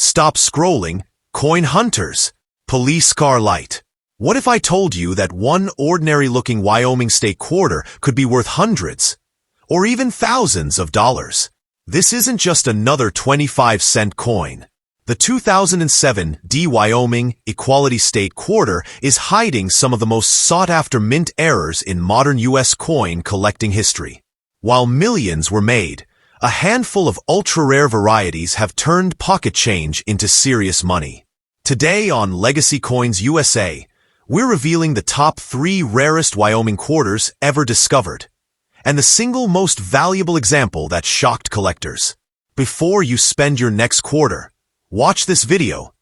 Stop scrolling, coin hunters. Police car light. What if I told you that one ordinary-looking Wyoming State Quarter could be worth hundreds, or even thousands of dollars? This isn't just another 25-cent coin. The 2007 Wyoming Equality State Quarter is hiding some of the most sought-after mint errors in modern U.S. coin collecting history. While millions were made, a handful of ultra-rare varieties have turned pocket change into serious money. Today on Legacy Coins USA, we're revealing the top 3 rarest Wyoming quarters ever discovered, and the single most valuable example that shocked collectors. Before you spend your next quarter, watch this video,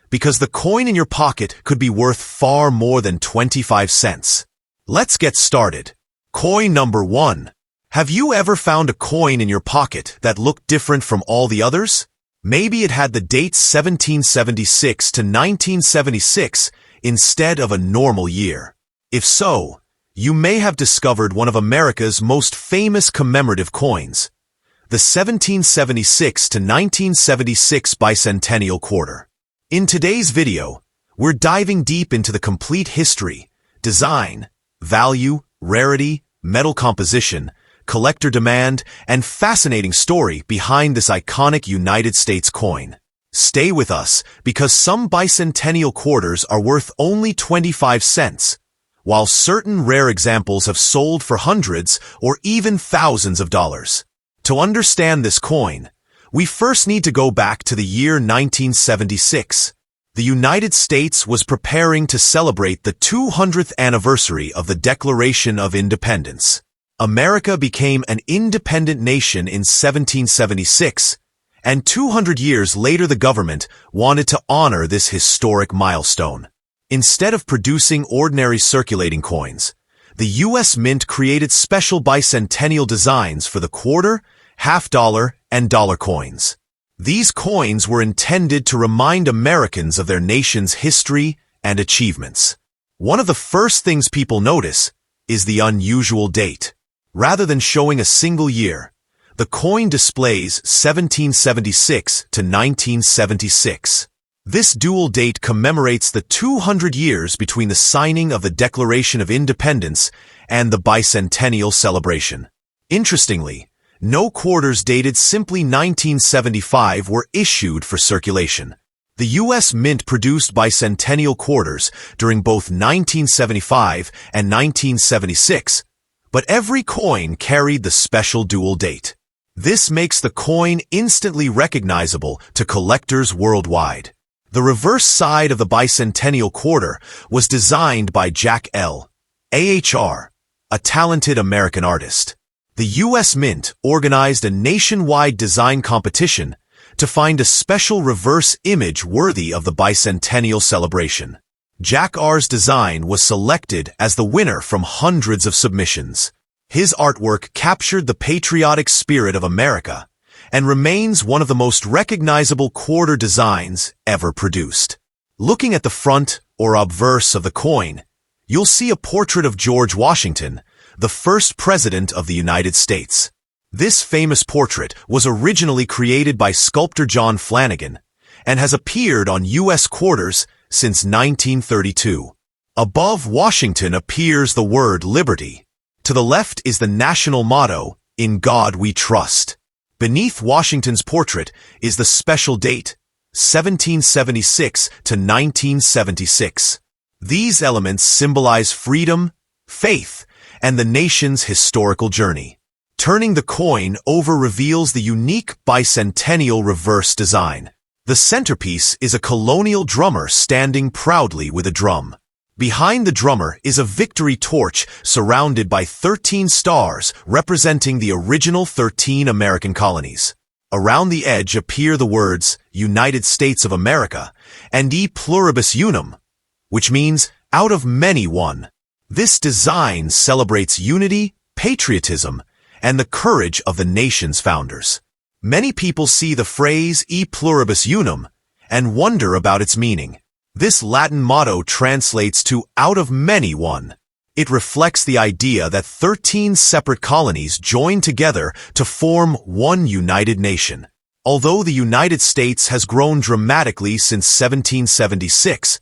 because the coin in your pocket could be worth far more than 25 cents. Let's get started. Coin number 1. Have you ever found a coin in your pocket that looked different from all the others? Maybe it had the dates 1776 to 1976 instead of a normal year. If so, you may have discovered one of America's most famous commemorative coins, the 1776 to 1976 Bicentennial Quarter. In today's video, we're diving deep into the complete history, design, value, rarity, metal composition, collector demand, and fascinating story behind this iconic United States coin. Stay with us, because some bicentennial quarters are worth only 25 cents, while certain rare examples have sold for hundreds or even thousands of dollars. To understand this coin, we first need to go back to the year 1976. The United States was preparing to celebrate the 200th anniversary of the Declaration of Independence. America became an independent nation in 1776, and 200 years later the government wanted to honor this historic milestone. Instead of producing ordinary circulating coins, the U.S. Mint created special bicentennial designs for the quarter, half-dollar, and dollar coins. These coins were intended to remind Americans of their nation's history and achievements. One of the first things people notice is the unusual date. Rather than showing a single year, the coin displays 1776 to 1976. This dual date commemorates the 200 years between the signing of the Declaration of Independence and the bicentennial celebration. Interestingly, no quarters dated simply 1975 were issued for circulation. The U.S. Mint produced bicentennial quarters during both 1975 and 1976, but every coin carried the special dual date. This makes the coin instantly recognizable to collectors worldwide. The reverse side of the bicentennial quarter was designed by Jack L. Ahr, a talented American artist. The U.S. Mint organized a nationwide design competition to find a special reverse image worthy of the bicentennial celebration. Jack R's design was selected as the winner from hundreds of submissions. His artwork captured the patriotic spirit of America and remains one of the most recognizable quarter designs ever produced. Looking at the front or obverse of the coin, you'll see a portrait of George Washington, the first president of the United States. This famous portrait was originally created by sculptor John Flanagan and has appeared on U.S. quarters since 1932. Above Washington appears the word Liberty. To the left is the national motto, "In God We Trust." Beneath Washington's portrait is the special date, 1776 to 1976. These elements symbolize freedom, faith, and the nation's historical journey. Turning the coin over reveals the unique bicentennial reverse design. The centerpiece is a colonial drummer standing proudly with a drum. Behind the drummer is a victory torch surrounded by 13 stars representing the original 13 American colonies. Around the edge appear the words United States of America and E pluribus unum, which means out of many one. This design celebrates unity, patriotism, and the courage of the nation's founders. Many people see the phrase E pluribus unum and wonder about its meaning. This Latin motto translates to out of many one. It reflects the idea that 13 separate colonies joined together to form one united nation. Although the United States has grown dramatically since 1776,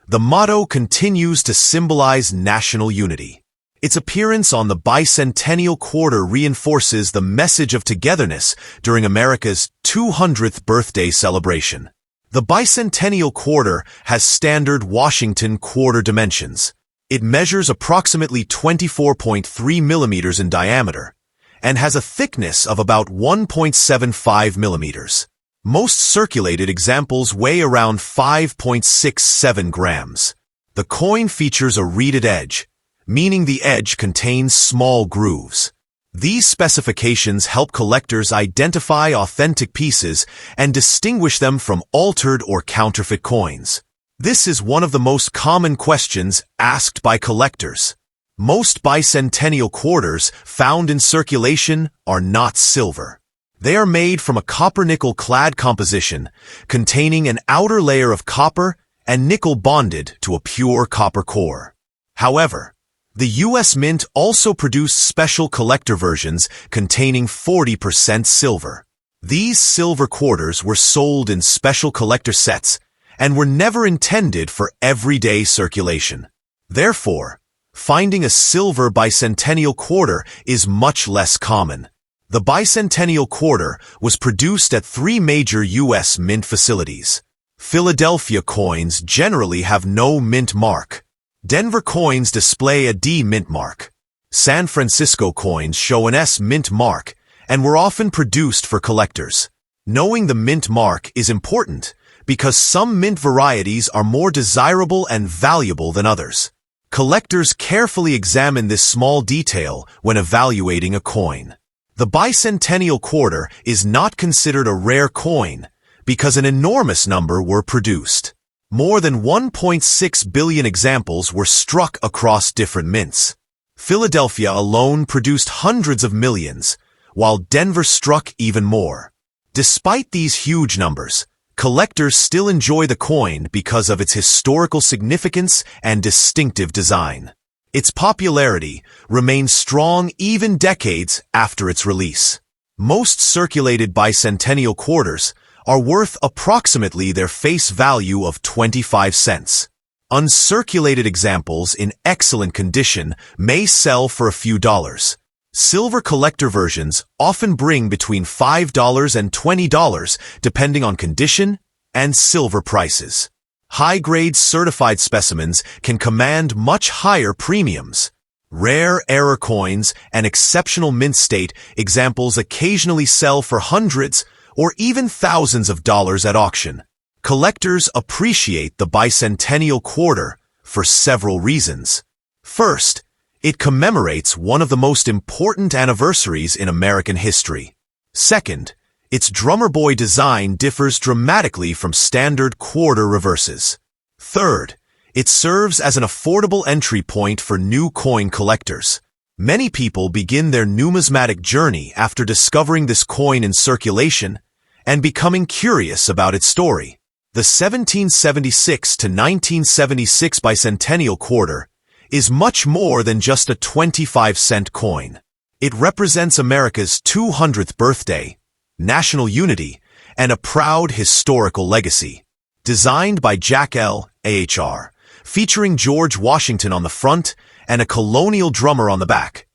the motto continues to symbolize national unity. Its appearance on the Bicentennial Quarter reinforces the message of togetherness during America's 200th birthday celebration. The Bicentennial Quarter has standard Washington quarter dimensions. It measures approximately 24.3 millimeters in diameter and has a thickness of about 1.75 millimeters. Most circulated examples weigh around 5.67 grams. The coin features a reeded edge, meaning the edge contains small grooves. These specifications help collectors identify authentic pieces and distinguish them from altered or counterfeit coins. This is one of the most common questions asked by collectors. Most bicentennial quarters found in circulation are not silver. They are made from a copper-nickel clad composition containing an outer layer of copper and nickel bonded to a pure copper core. However, the U.S. Mint also produced special collector versions containing 40% silver. These silver quarters were sold in special collector sets and were never intended for everyday circulation. Therefore, finding a silver bicentennial quarter is much less common. The Bicentennial Quarter was produced at 3 major U.S. mint facilities. Philadelphia coins generally have no mint mark. Denver coins display a D mint mark. San Francisco coins show an S mint mark and were often produced for collectors. Knowing the mint mark is important because some mint varieties are more desirable and valuable than others. Collectors carefully examine this small detail when evaluating a coin. The Bicentennial Quarter is not considered a rare coin because an enormous number were produced. More than 1.6 billion examples were struck across different mints. Philadelphia alone produced hundreds of millions, while Denver struck even more. Despite these huge numbers, collectors still enjoy the coin because of its historical significance and distinctive design. Its popularity remains strong even decades after its release. Most circulated bicentennial quarters are worth approximately their face value of 25 cents. Uncirculated examples in excellent condition may sell for a few dollars. Silver collector versions often bring between $5 and $20 depending on condition and silver prices. High-grade certified specimens can command much higher premiums. Rare error coins and exceptional mint state examples occasionally sell for hundreds or even thousands of dollars at auction. Collectors appreciate the Bicentennial Quarter for several reasons. First, it commemorates one of the most important anniversaries in American history. Second, its drummer boy design differs dramatically from standard quarter reverses. Third, it serves as an affordable entry point for new coin collectors. Many people begin their numismatic journey after discovering this coin in circulation and becoming curious about its story. The 1776 to 1976 Bicentennial Quarter is much more than just a 25-cent coin. It represents America's 200th birthday, national unity, and a proud historical legacy. Designed by Jack L. Ahr, featuring George Washington on the front and a colonial drummer on the back,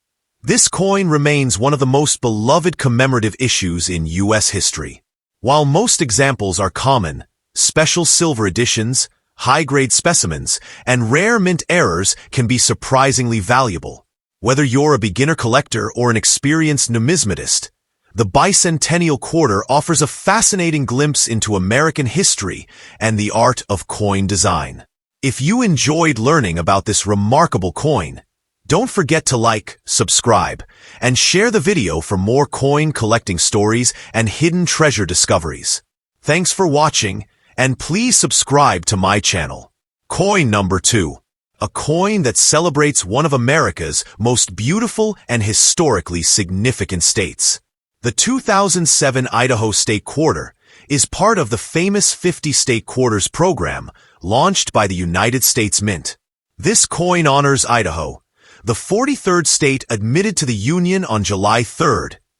this coin remains one of the most beloved commemorative issues in U.S. history. While most examples are common, special silver editions, high-grade specimens, and rare mint errors can be surprisingly valuable. Whether you're a beginner collector or an experienced numismatist, the Bicentennial Quarter offers a fascinating glimpse into American history and the art of coin design. If you enjoyed learning about this remarkable coin, don't forget to like, subscribe, and share the video for more coin collecting stories and hidden treasure discoveries. Thanks for watching, and please subscribe to my channel. Coin number 2. A coin that celebrates one of America's most beautiful and historically significant states. The 2007 Idaho State Quarter is part of the famous 50 State Quarters program launched by the United States Mint. This coin honors Idaho, the 43rd state admitted to the Union on July 3,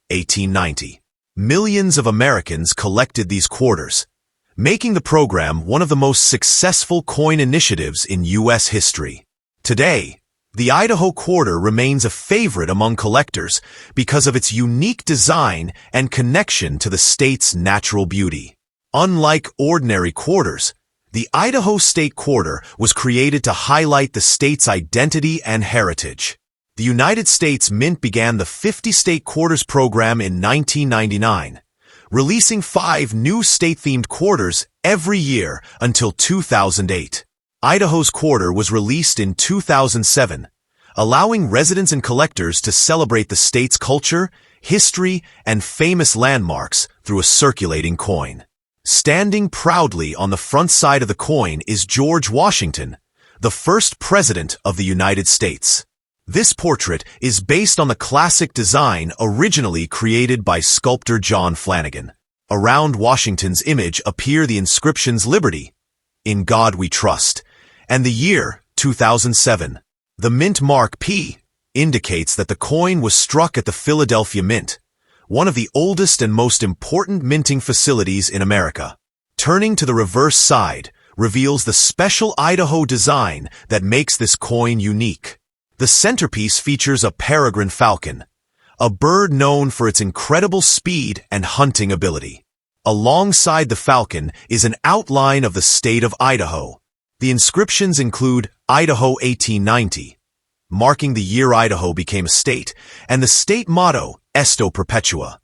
1890. Millions of Americans collected these quarters, making the program one of the most successful coin initiatives in U.S. history. Today, the Idaho Quarter remains a favorite among collectors because of its unique design and connection to the state's natural beauty. Unlike ordinary quarters, the Idaho State Quarter was created to highlight the state's identity and heritage. The United States Mint began the 50 State Quarters program in 1999, releasing 5 new state-themed quarters every year until 2008. Idaho's quarter was released in 2007, allowing residents and collectors to celebrate the state's culture, history, and famous landmarks through a circulating coin. Standing proudly on the front side of the coin is George Washington, the first president of the United States. This portrait is based on the classic design originally created by sculptor John Flanagan. Around Washington's image appear the inscriptions "Liberty," "In God We Trust," and the year 2007. The mint mark P indicates that the coin was struck at the Philadelphia Mint, one of the oldest and most important minting facilities in America. Turning to the reverse side reveals the special Idaho design that makes this coin unique. The centerpiece features a peregrine falcon, a bird known for its incredible speed and hunting ability. Alongside the falcon is an outline of the state of Idaho. The inscriptions include Idaho 1890, marking the year Idaho became a state, and the state motto, Esto Perpetua,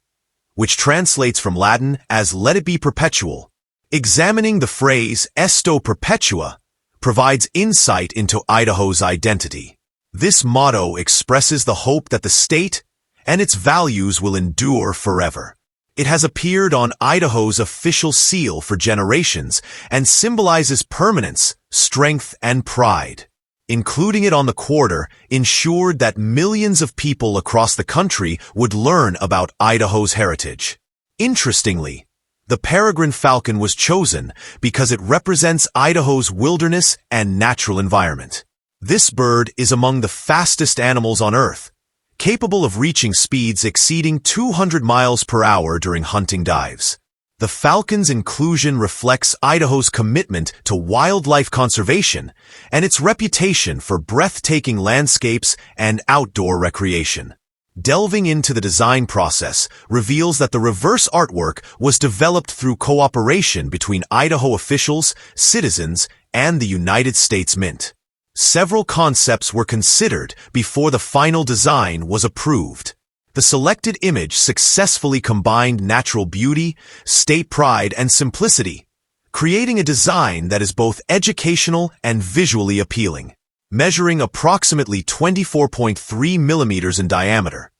which translates from Latin as "Let it be perpetual." Examining the phrase Esto Perpetua provides insight into Idaho's identity. This motto expresses the hope that the state and its values will endure forever. It has appeared on Idaho's official seal for generations and symbolizes permanence, strength, and pride. Including it on the quarter ensured that millions of people across the country would learn about Idaho's heritage. Interestingly, the peregrine falcon was chosen because it represents Idaho's wilderness and natural environment. This bird is among the fastest animals on Earth, capable of reaching speeds exceeding 200 miles per hour during hunting dives. The falcon's inclusion reflects Idaho's commitment to wildlife conservation and its reputation for breathtaking landscapes and outdoor recreation. Delving into the design process reveals that the reverse artwork was developed through cooperation between Idaho officials, citizens, and the United States Mint. Several concepts were considered before the final design was approved. The selected image successfully combined natural beauty, state pride, and simplicity, creating a design that is both educational and visually appealing. Measuring approximately 24.3 millimeters in diameter,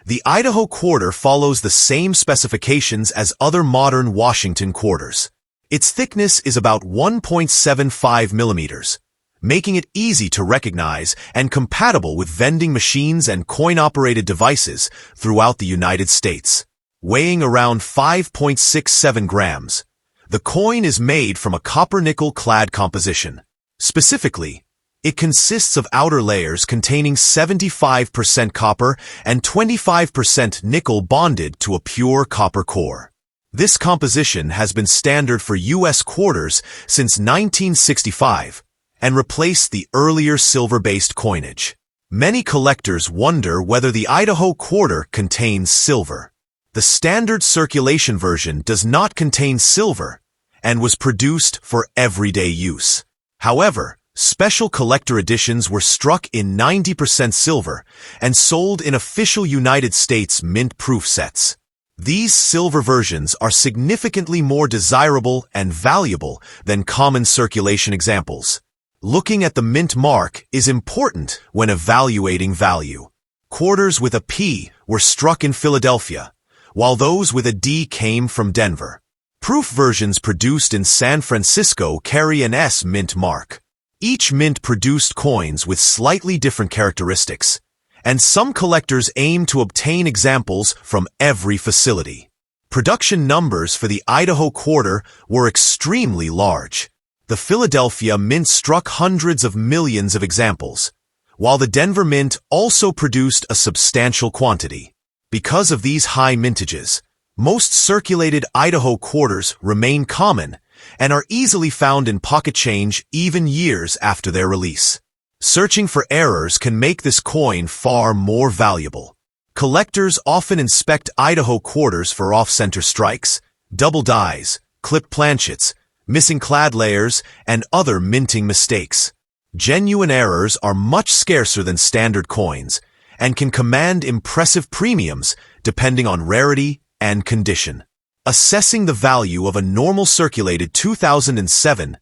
the Idaho Quarter follows the same specifications as other modern Washington quarters. Its thickness is about 1.75 millimeters, making it easy to recognize and compatible with vending machines and coin-operated devices throughout the United States. Weighing around 5.67 grams, the coin is made from a copper-nickel clad composition. Specifically, it consists of outer layers containing 75% copper and 25% nickel bonded to a pure copper core. This composition has been standard for U.S. quarters since 1965, and replaced the earlier silver-based coinage. Many collectors wonder whether the Idaho Quarter contains silver. The standard circulation version does not contain silver and was produced for everyday use. However, special collector editions were struck in 90% silver and sold in official United States mint-proof sets. These silver versions are significantly more desirable and valuable than common circulation examples. Looking at the mint mark is important when evaluating value. Quarters with a P were struck in Philadelphia, while those with a D came from Denver. Proof versions produced in San Francisco carry an S mint mark. Each mint produced coins with slightly different characteristics, and some collectors aim to obtain examples from every facility. Production numbers for the Idaho Quarter were extremely large. The Philadelphia Mint struck hundreds of millions of examples, while the Denver Mint also produced a substantial quantity. Because of these high mintages, Most circulated Idaho quarters remain common and are easily found in pocket change even years after their release. Searching for errors can make this coin far more valuable. Collectors often inspect Idaho quarters for off-center strikes, double dies, clipped planchets, missing clad layers, and other minting mistakes. Genuine errors are much scarcer than standard coins and can command impressive premiums depending on rarity and condition. Assessing the value of a normal circulated 2007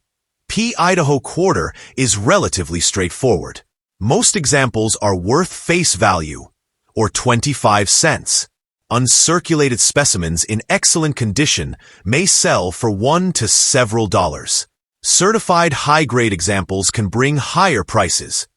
Idaho Quarter is relatively straightforward. Most examples are worth face value, or 25 cents. Uncirculated specimens in excellent condition may sell for $1 to several dollars. Certified high-grade examples can bring higher prices,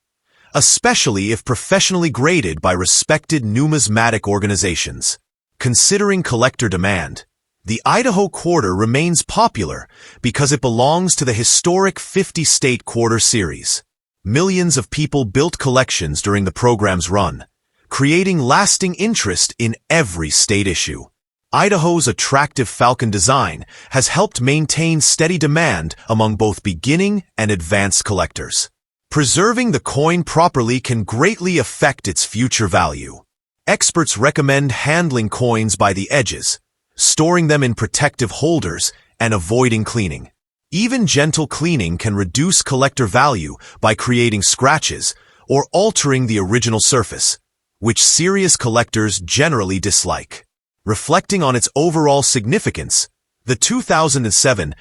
especially if professionally graded by respected numismatic organizations. Considering collector demand, the Idaho Quarter remains popular because it belongs to the historic 50 State Quarter series. Millions of people built collections during the program's run, creating lasting interest in every state issue. Idaho's attractive falcon design has helped maintain steady demand among both beginning and advanced collectors. Preserving the coin properly can greatly affect its future value. Experts recommend handling coins by the edges, storing them in protective holders, and avoiding cleaning. Even gentle cleaning can reduce collector value by creating scratches or altering the original surface, which serious collectors generally dislike. Reflecting on its overall significance, the 2007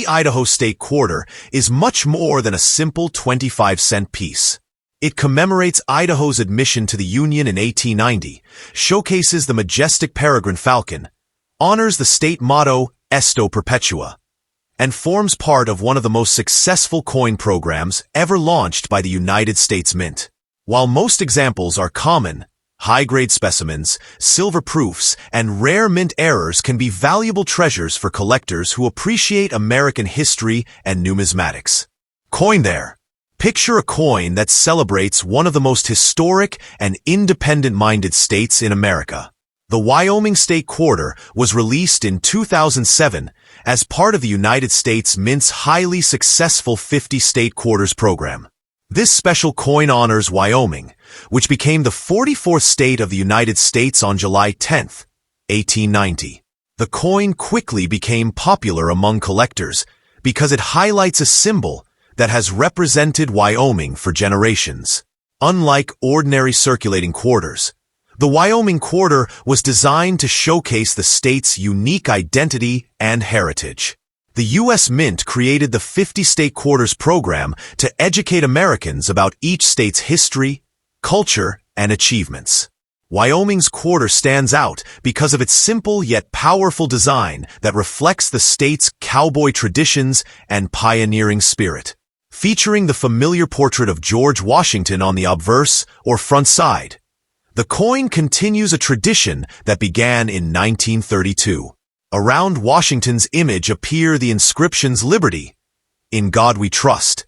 Idaho State Quarter is much more than a simple 25-cent piece. It commemorates Idaho's admission to the Union in 1890, showcases the majestic peregrine falcon, honors the state motto Esto Perpetua, and forms part of one of the most successful coin programs ever launched by the United States Mint. While most examples are common, high-grade specimens, silver proofs, and rare mint errors can be valuable treasures for collectors who appreciate American history and numismatics. Coin there. Picture a coin that celebrates one of the most historic and independent-minded states in America. The Wyoming State Quarter was released in 2007 as part of the United States Mint's highly successful 50 State Quarters program. This special coin honors Wyoming, which became the 44th state of the United States on July 10, 1890. The coin quickly became popular among collectors because it highlights a symbol that has represented Wyoming for generations. Unlike ordinary circulating quarters, the Wyoming Quarter was designed to showcase the state's unique identity and heritage. The U.S. Mint created the 50 State Quarters program to educate Americans about each state's history, culture, and achievements. Wyoming's quarter stands out because of its simple yet powerful design that reflects the state's cowboy traditions and pioneering spirit. Featuring the familiar portrait of George Washington on the obverse or front side, the coin continues a tradition that began in 1932. Around Washington's image appear the inscriptions Liberty, In God We Trust,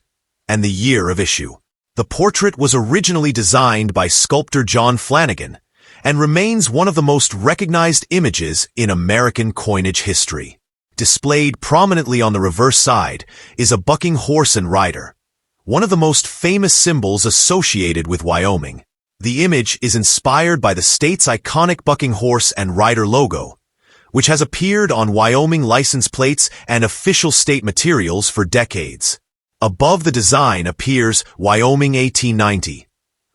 and the year of issue. The portrait was originally designed by sculptor John Flanagan and remains one of the most recognized images in American coinage history. Displayed prominently on the reverse side is a bucking horse and rider, one of the most famous symbols associated with Wyoming. The image is inspired by the state's iconic bucking horse and rider logo, which has appeared on Wyoming license plates and official state materials for decades. Above the design appears Wyoming 1890,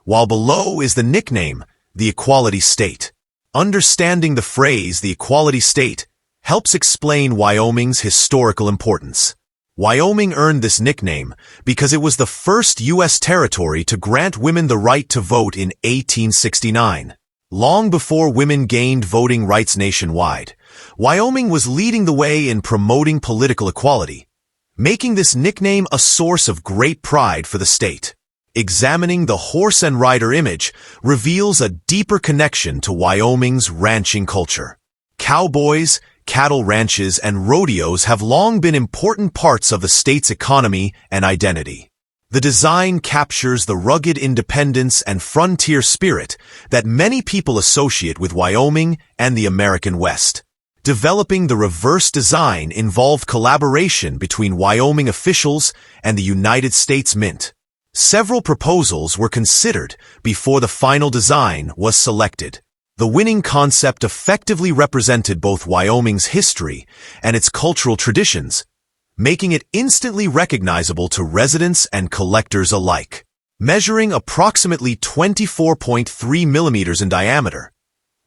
while below is the nickname, the Equality State. Understanding the phrase, the Equality State, helps explain Wyoming's historical importance. Wyoming earned this nickname because it was the first U.S. territory to grant women the right to vote in 1869. Long before women gained voting rights nationwide, Wyoming was leading the way in promoting political equality, making this nickname a source of great pride for the state. Examining the horse and rider image reveals a deeper connection to Wyoming's ranching culture. Cowboys, cattle ranches, and rodeos have long been important parts of the state's economy and identity. The design captures the rugged independence and frontier spirit that many people associate with Wyoming and the American West. Developing the reverse design involved collaboration between Wyoming officials and the United States Mint. Several proposals were considered before the final design was selected. The winning concept effectively represented both Wyoming's history and its cultural traditions, making it instantly recognizable to residents and collectors alike. Measuring approximately 24.3 millimeters in diameter,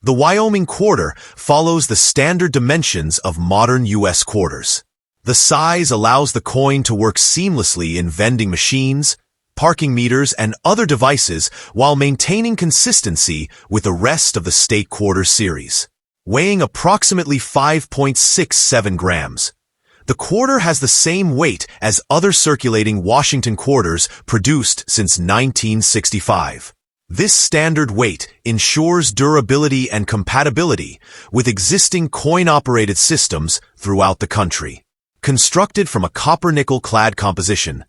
the Wyoming Quarter follows the standard dimensions of modern U.S. quarters. The size allows the coin to work seamlessly in vending machines, parking meters, and other devices while maintaining consistency with the rest of the State Quarter series. Weighing approximately 5.67 grams, the quarter has the same weight as other circulating Washington quarters produced since 1965. This standard weight ensures durability and compatibility with existing coin-operated systems throughout the country. Constructed from a copper-nickel-clad composition,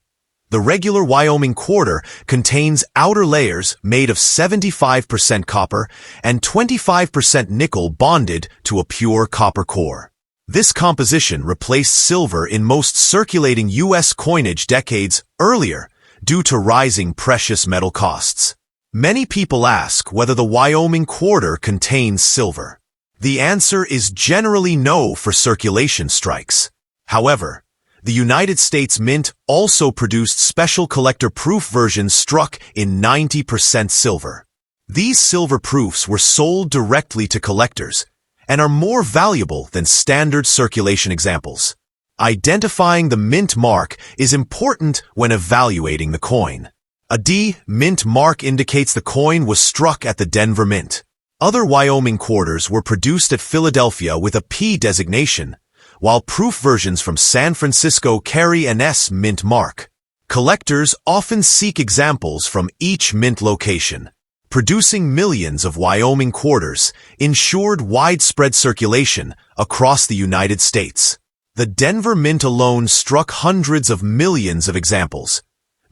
the regular Wyoming Quarter contains outer layers made of 75% copper and 25% nickel bonded to a pure copper core. This composition replaced silver in most circulating U.S. coinage decades earlier due to rising precious metal costs. Many people ask whether the Wyoming Quarter contains silver. The answer is generally no for circulation strikes. However, the United States Mint also produced special collector-proof versions struck in 90% silver. These silver proofs were sold directly to collectors and are more valuable than standard circulation examples. Identifying the mint mark is important when evaluating the coin. A D mint mark indicates the coin was struck at the Denver Mint. Other Wyoming quarters were produced at Philadelphia with a P designation, while proof versions from San Francisco carry an S mint mark. Collectors often seek examples from each mint location. Producing millions of Wyoming quarters ensured widespread circulation across the United States. The Denver Mint alone struck hundreds of millions of examples,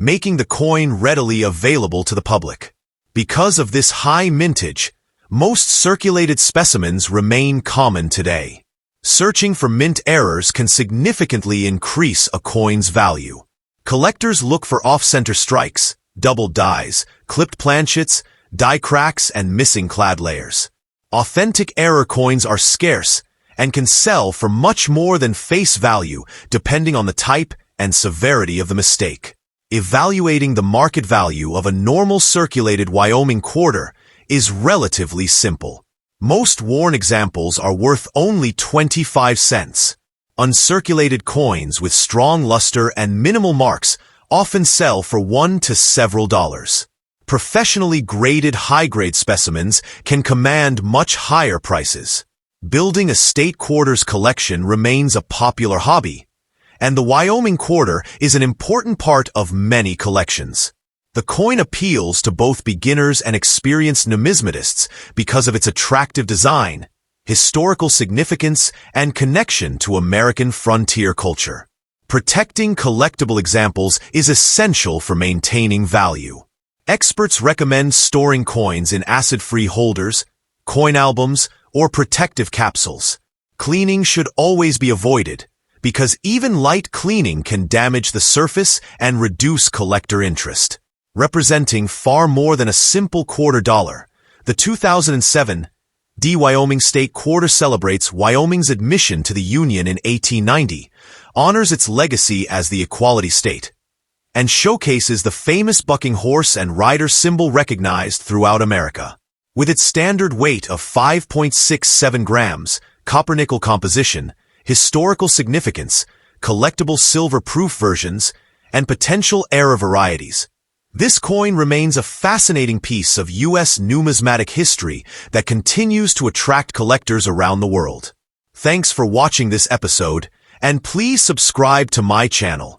making the coin readily available to the public. Because of this high mintage, most circulated specimens remain common today. Searching for mint errors can significantly increase a coin's value. Collectors look for off-center strikes, double dies, clipped planchets, die cracks, and missing clad layers. Authentic error coins are scarce and can sell for much more than face value depending on the type and severity of the mistake. Evaluating the market value of a normal circulated Wyoming quarter is relatively simple. Most worn examples are worth only 25 cents. Uncirculated coins with strong luster and minimal marks often sell for $1 to several dollars. Professionally graded high-grade specimens can command much higher prices. Building a state quarters collection remains a popular hobby, and the Wyoming Quarter is an important part of many collections. The coin appeals to both beginners and experienced numismatists because of its attractive design, historical significance, and connection to American frontier culture. Protecting collectible examples is essential for maintaining value. Experts recommend storing coins in acid-free holders, coin albums, or protective capsules. Cleaning should always be avoided, because even light cleaning can damage the surface and reduce collector interest. Representing far more than a simple quarter dollar, the 2007 Wyoming State Quarter celebrates Wyoming's admission to the Union in 1890, honors its legacy as the Equality State, and showcases the famous bucking horse and rider symbol recognized throughout America. With its standard weight of 5.67 grams, copper-nickel composition, historical significance, collectible silver-proof versions, and potential error varieties, this coin remains a fascinating piece of U.S. numismatic history that continues to attract collectors around the world. Thanks for watching this episode, and please subscribe to my channel.